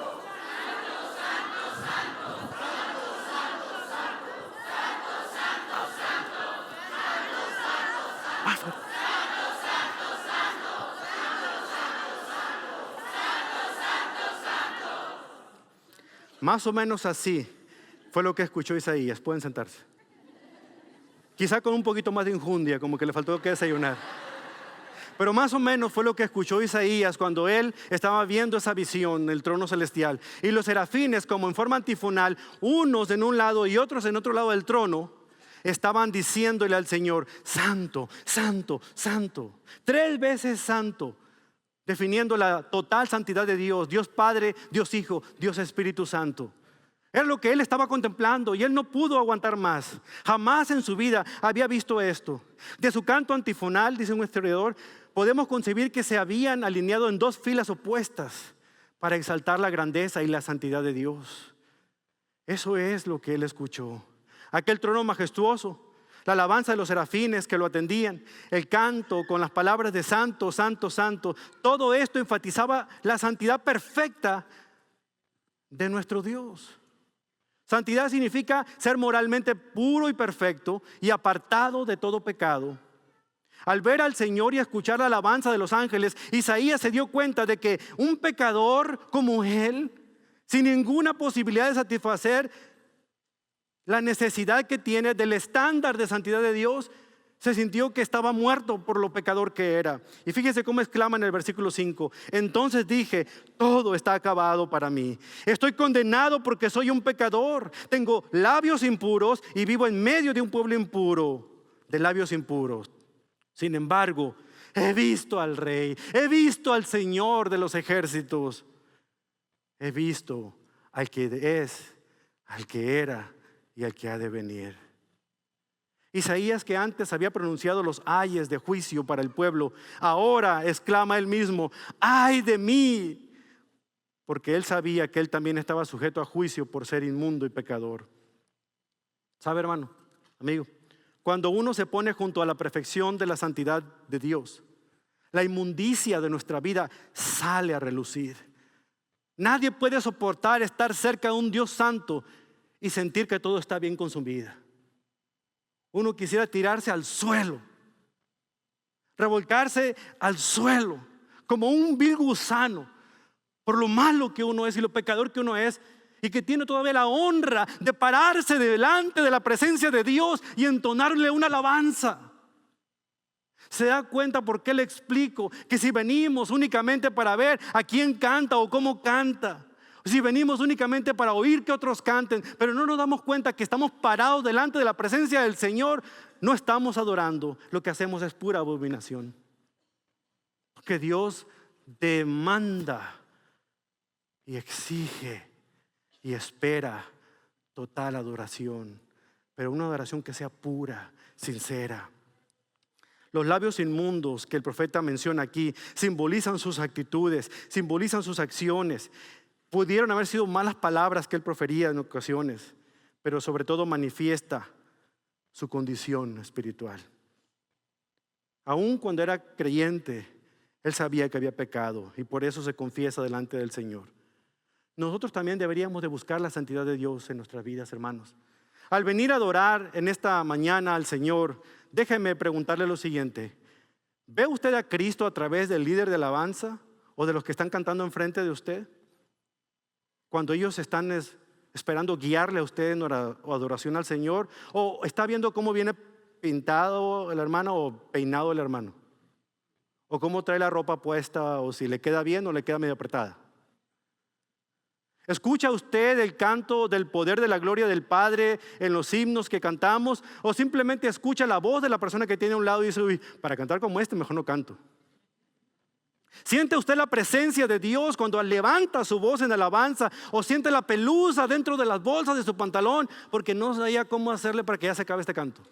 Más o menos así fue lo que escuchó Isaías. Pueden sentarse. Quizá con un poquito más de injundia, como que le faltó que desayunar. Pero más o menos fue lo que escuchó Isaías cuando él estaba viendo esa visión, el trono celestial. Y los serafines, como en forma antifonal, unos en un lado y otros en otro lado del trono, estaban diciéndole al Señor, santo, santo, santo. 3 veces santo, definiendo la total santidad de Dios. Dios Padre, Dios Hijo, Dios Espíritu Santo. Era lo que él estaba contemplando y él no pudo aguantar más. Jamás en su vida había visto esto. De su canto antifonal, dice un historiador, podemos concebir que se habían alineado en 2 filas opuestas para exaltar la grandeza y la santidad de Dios. Eso es lo que él escuchó. Aquel trono majestuoso, la alabanza de los serafines que lo atendían, el canto con las palabras de santo, santo, santo. Todo esto enfatizaba la santidad perfecta de nuestro Dios. Santidad significa ser moralmente puro y perfecto y apartado de todo pecado. Al ver al Señor y escuchar la alabanza de los ángeles, Isaías se dio cuenta de que un pecador como él, sin ninguna posibilidad de satisfacer la necesidad que tiene del estándar de santidad de Dios, se sintió que estaba muerto por lo pecador que era. Y fíjese cómo exclama en el versículo 5. Entonces dije, todo está acabado para mí. Estoy condenado porque soy un pecador. Tengo labios impuros y vivo en medio de un pueblo impuro, de labios impuros. Sin embargo, he visto al Rey, he visto al Señor de los ejércitos. He visto al que es, al que era y al que ha de venir. Isaías, que antes había pronunciado los ayes de juicio para el pueblo, ahora exclama él mismo, ay de mí, porque él sabía que él también estaba sujeto a juicio por ser inmundo y pecador. ¿Sabe, hermano, amigo? Cuando uno se pone junto a la perfección de la santidad de Dios, la inmundicia de nuestra vida sale a relucir. Nadie puede soportar estar cerca de un Dios santo y sentir que todo está bien con su vida. Uno quisiera tirarse al suelo, revolcarse al suelo, como un vil gusano, por lo malo que uno es y lo pecador que uno es, y que tiene todavía la honra de pararse delante de la presencia de Dios y entonarle una alabanza. ¿Se da cuenta por qué le explico que si venimos únicamente para ver a quién canta o cómo canta, si venimos únicamente para oír que otros canten, pero no nos damos cuenta que estamos parados delante de la presencia del Señor, no estamos adorando, lo que hacemos es pura abominación? Porque Dios demanda y exige y espera total adoración, pero una adoración que sea pura, sincera. Los labios inmundos que el profeta menciona aquí simbolizan sus actitudes, simbolizan sus acciones. Pudieron haber sido malas palabras que él profería en ocasiones, pero sobre todo manifiesta su condición espiritual. Aun cuando era creyente, él sabía que había pecado y por eso se confiesa delante del Señor. Nosotros también deberíamos de buscar la santidad de Dios en nuestras vidas, hermanos. Al venir a adorar en esta mañana al Señor, déjeme preguntarle lo siguiente: ¿ve usted a Cristo a través del líder de alabanza o de los que están cantando enfrente de usted? Cuando ellos están esperando guiarle a usted en adoración al Señor, ¿o está viendo cómo viene pintado el hermano o peinado el hermano? ¿O cómo trae la ropa puesta, o si le queda bien o le queda medio apretada? ¿Escucha usted el canto del poder de la gloria del Padre en los himnos que cantamos? ¿O simplemente escucha la voz de la persona que tiene a un lado y dice: uy, para cantar como este mejor no canto? ¿Siente usted la presencia de Dios cuando levanta su voz en alabanza? ¿O siente la pelusa dentro de las bolsas de su pantalón porque no sabía cómo hacerle para que ya se acabe este canto?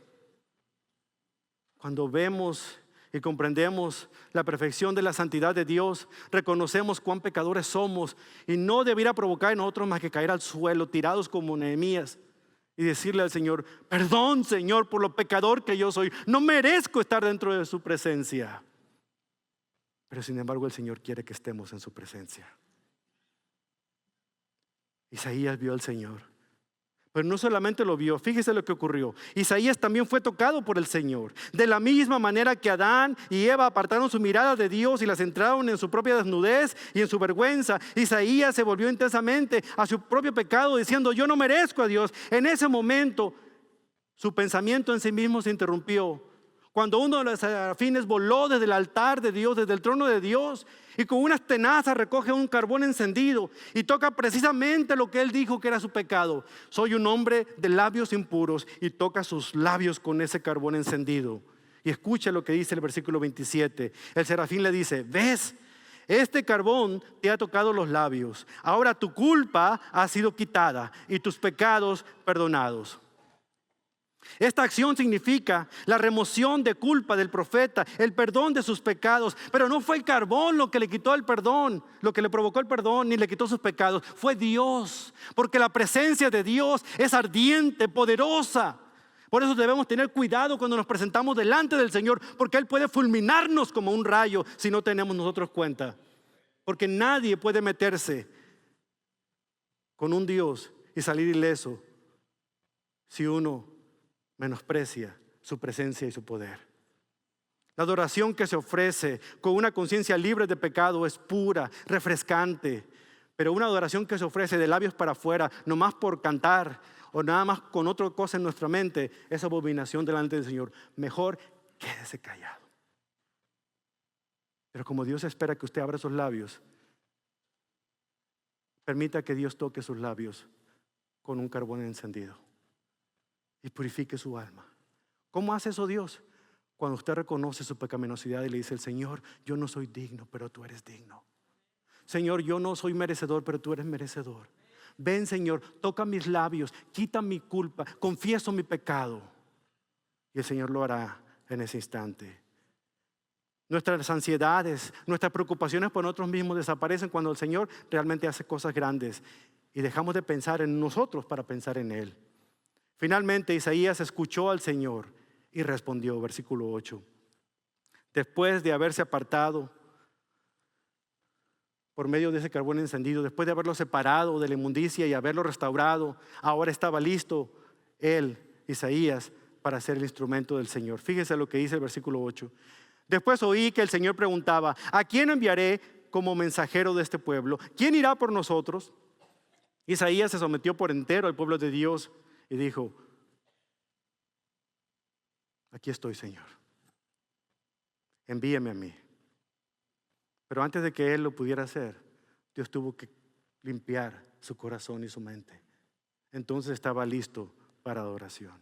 Cuando vemos y comprendemos la perfección de la santidad de Dios, reconocemos cuán pecadores somos, y no debiera provocar en nosotros más que caer al suelo, tirados como Nehemías, y decirle al Señor: perdón, Señor, por lo pecador que yo soy, no merezco estar dentro de su presencia. Pero sin embargo el Señor quiere que estemos en su presencia. Isaías vio al Señor, pero no solamente lo vio. Fíjese lo que ocurrió. Isaías también fue tocado por el Señor. De la misma manera que Adán y Eva apartaron su mirada de Dios y la centraron en su propia desnudez y en su vergüenza, Isaías se volvió intensamente a su propio pecado, diciendo: yo no merezco a Dios. En ese momento su pensamiento en sí mismo se interrumpió, cuando uno de los serafines voló desde el altar de Dios, desde el trono de Dios, y con unas tenazas recoge un carbón encendido y toca precisamente lo que él dijo que era su pecado. Soy un hombre de labios impuros, y toca sus labios con ese carbón encendido. Y escucha lo que dice el versículo 27. El serafín le dice: ¿ves? Este carbón te ha tocado los labios. Ahora tu culpa ha sido quitada y tus pecados perdonados. Esta acción significa la remoción de culpa del profeta, el perdón de sus pecados. Pero no fue el carbón lo que le quitó el perdón, lo que le provocó el perdón, ni le quitó sus pecados. Fue Dios, porque la presencia de Dios es ardiente, poderosa. Por eso debemos tener cuidado cuando nos presentamos delante del Señor, porque Él puede fulminarnos como un rayo si no tenemos nosotros cuenta. Porque nadie puede meterse con un Dios y salir ileso si uno menosprecia su presencia y su poder. La adoración que se ofrece con una conciencia libre de pecado es pura, refrescante. Pero una adoración que se ofrece de labios para afuera, nomás por cantar o nada más con otra cosa en nuestra mente, es abominación delante del Señor. Mejor quédese callado. Pero como Dios espera que usted abra sus labios, permita que Dios toque sus labios con un carbón encendido y purifique su alma. ¿Cómo hace eso Dios? Cuando usted reconoce su pecaminosidad y le dice al Señor: yo no soy digno, pero tú eres digno. Señor, yo no soy merecedor, pero tú eres merecedor. Ven, Señor, toca mis labios, quita mi culpa, confieso mi pecado. Y el Señor lo hará en ese instante. Nuestras ansiedades, nuestras preocupaciones por nosotros mismos desaparecen cuando el Señor realmente hace cosas grandes y dejamos de pensar en nosotros para pensar en Él. Finalmente, Isaías escuchó al Señor y respondió, versículo 8. Después de haberse apartado por medio de ese carbón encendido, después de haberlo separado de la inmundicia y haberlo restaurado, ahora estaba listo él, Isaías, para ser el instrumento del Señor. Fíjese lo que dice el versículo 8. Después oí que el Señor preguntaba, ¿a quién enviaré como mensajero de este pueblo? ¿Quién irá por nosotros? Isaías se sometió por entero al pueblo de Dios y dijo, aquí estoy, Señor, envíame a mí. Pero antes de que él lo pudiera hacer, Dios tuvo que limpiar su corazón y su mente. Entonces estaba listo para adoración.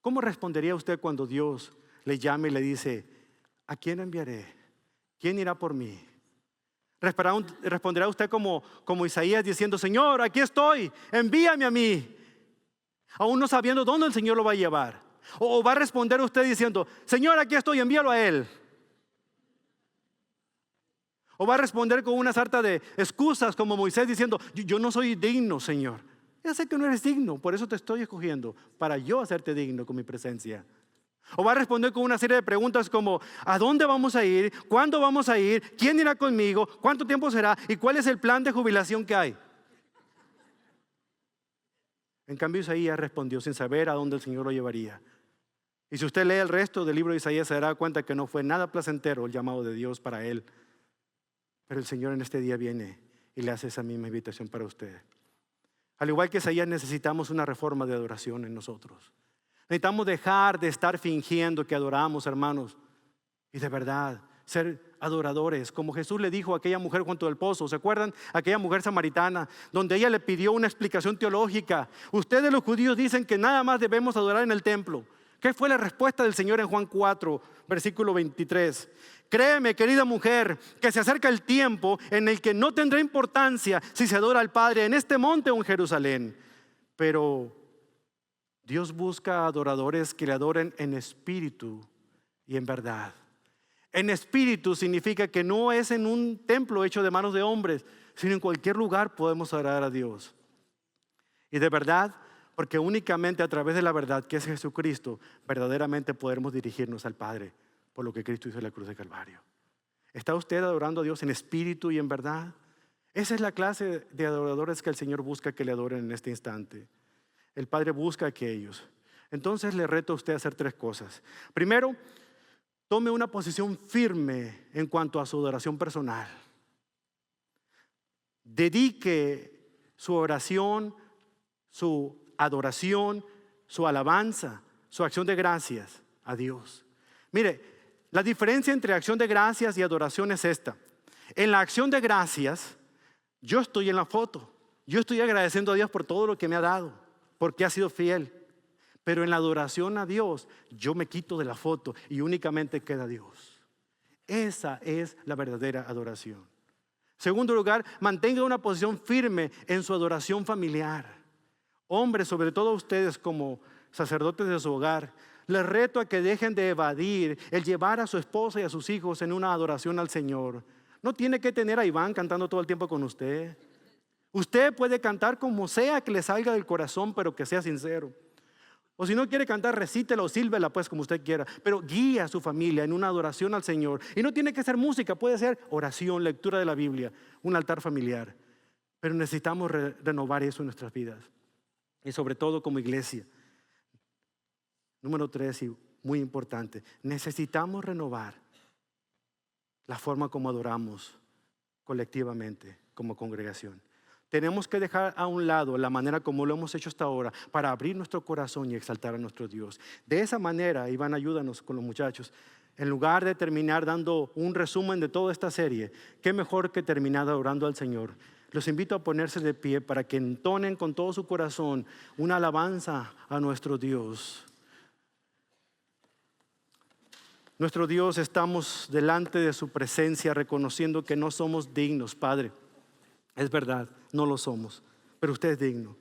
¿Cómo respondería usted cuando Dios le llame y le dice, ¿a quién enviaré? ¿Quién irá por mí? ¿Responderá usted como Isaías diciendo, Señor, aquí estoy, envíame a mí? Aún no sabiendo dónde el Señor lo va a llevar. O va a responder usted diciendo, Señor, aquí estoy, envíalo a Él. O va a responder con una sarta de excusas como Moisés diciendo, yo no soy digno, Señor. Ya sé que no eres digno, por eso te estoy escogiendo, para yo hacerte digno con mi presencia. O va a responder con una serie de preguntas como, ¿a dónde vamos a ir? ¿Cuándo vamos a ir? ¿Quién irá conmigo? ¿Cuánto tiempo será? ¿Y cuál es el plan de jubilación que hay? En cambio, Isaías respondió sin saber a dónde el Señor lo llevaría. Y si usted lee el resto del libro de Isaías, se dará cuenta que no fue nada placentero el llamado de Dios para él. Pero el Señor en este día viene y le hace esa misma invitación para usted. Al igual que Isaías, necesitamos una reforma de adoración en nosotros. Necesitamos dejar de estar fingiendo que adoramos, hermanos, y de verdad ser adoradores, como Jesús le dijo a aquella mujer junto al pozo. ¿Se acuerdan? Aquella mujer samaritana, donde ella le pidió una explicación teológica. Ustedes los judíos dicen que nada más debemos adorar en el templo. ¿Qué fue la respuesta del Señor en Juan 4, versículo 23? Créeme, querida mujer, que se acerca el tiempo en el que no tendrá importancia si se adora al Padre en este monte o en Jerusalén. Pero Dios busca adoradores que le adoren en espíritu y en verdad. En espíritu significa que no es en un templo hecho de manos de hombres, sino en cualquier lugar podemos adorar a Dios. Y de verdad, porque únicamente a través de la verdad, que es Jesucristo, verdaderamente podremos dirigirnos al Padre por lo que Cristo hizo en la cruz de Calvario. ¿Está usted adorando a Dios en espíritu y en verdad? Esa es la clase de adoradores que el Señor busca que le adoren en este instante. El Padre busca a aquellos. Entonces le reto a usted a hacer tres cosas. Primero, tome una posición firme en cuanto a su adoración personal. Dedique su oración, su adoración, su alabanza, su acción de gracias a Dios. Mire, la diferencia entre acción de gracias y adoración es esta. En la acción de gracias, yo estoy en la foto. Yo estoy agradeciendo a Dios por todo lo que me ha dado, porque ha sido fiel. Pero en la adoración a Dios, yo me quito de la foto y únicamente queda Dios. Esa es la verdadera adoración. Segundo lugar, mantenga una posición firme en su adoración familiar. Hombres, sobre todo ustedes como sacerdotes de su hogar, les reto a que dejen de evadir el llevar a su esposa y a sus hijos en una adoración al Señor. No tiene que tener a Iván cantando todo el tiempo con usted. Usted puede cantar como sea que le salga del corazón, pero que sea sincero. O si no quiere cantar, recítela o sílvela pues como usted quiera. Pero guía a su familia en una adoración al Señor. Y no tiene que ser música, puede ser oración, lectura de la Biblia, un altar familiar. Pero necesitamos renovar eso en nuestras vidas. Y sobre todo como iglesia. Número 3, y muy importante, necesitamos renovar la forma como adoramos colectivamente como congregación. Tenemos que dejar a un lado la manera como lo hemos hecho hasta ahora para abrir nuestro corazón y exaltar a nuestro Dios. De esa manera, Iván, ayúdanos con los muchachos. En lugar de terminar dando un resumen de toda esta serie, qué mejor que terminar adorando al Señor. Los invito a ponerse de pie para que entonen con todo su corazón una alabanza a nuestro Dios. Nuestro Dios, estamos delante de su presencia reconociendo que no somos dignos, Padre. Es verdad, no lo somos, pero usted es digno.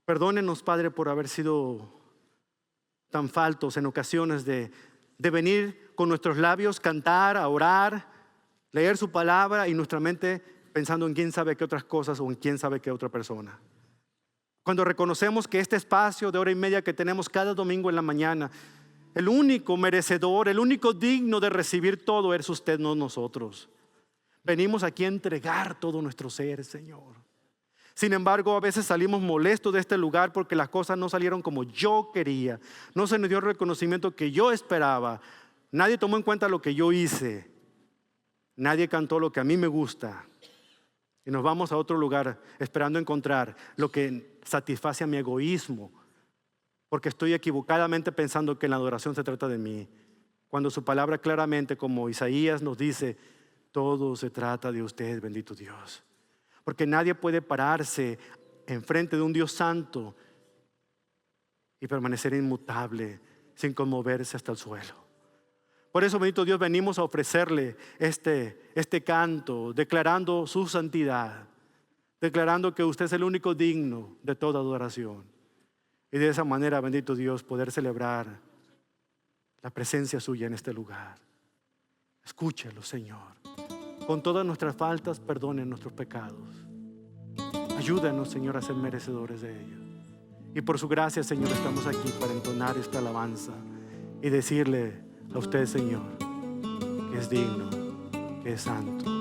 Perdónenos, Padre, por haber sido tan faltos en ocasiones de de venir con nuestros labios, cantar, a orar, leer su palabra y nuestra mente pensando en quién sabe qué otras cosas o en quién sabe qué otra persona. Cuando reconocemos que este espacio de hora y media que tenemos cada domingo en la mañana, el único merecedor, el único digno de recibir todo es usted, no nosotros. Venimos aquí a entregar todo nuestro ser, Señor. Sin embargo, a veces salimos molestos de este lugar porque las cosas no salieron como yo quería. No se nos dio el reconocimiento que yo esperaba. Nadie tomó en cuenta lo que yo hice. Nadie cantó lo que a mí me gusta. Y nos vamos a otro lugar esperando encontrar lo que satisface a mi egoísmo, porque estoy equivocadamente pensando que en la adoración se trata de mí, cuando su palabra claramente, como Isaías nos dice, todo se trata de usted, bendito Dios. Porque nadie puede pararse enfrente de un Dios santo y permanecer inmutable sin conmoverse hasta el suelo. Por eso, bendito Dios, venimos a ofrecerle este canto, declarando su santidad, declarando que usted es el único digno de toda adoración. Y de esa manera, bendito Dios, poder celebrar la presencia suya en este lugar. Escúchelo, Señor. Con todas nuestras faltas, perdone nuestros pecados. Ayúdanos, Señor, a ser merecedores de ellos. Y por su gracia, Señor, estamos aquí para entonar esta alabanza y decirle a usted, Señor, que es digno, que es santo.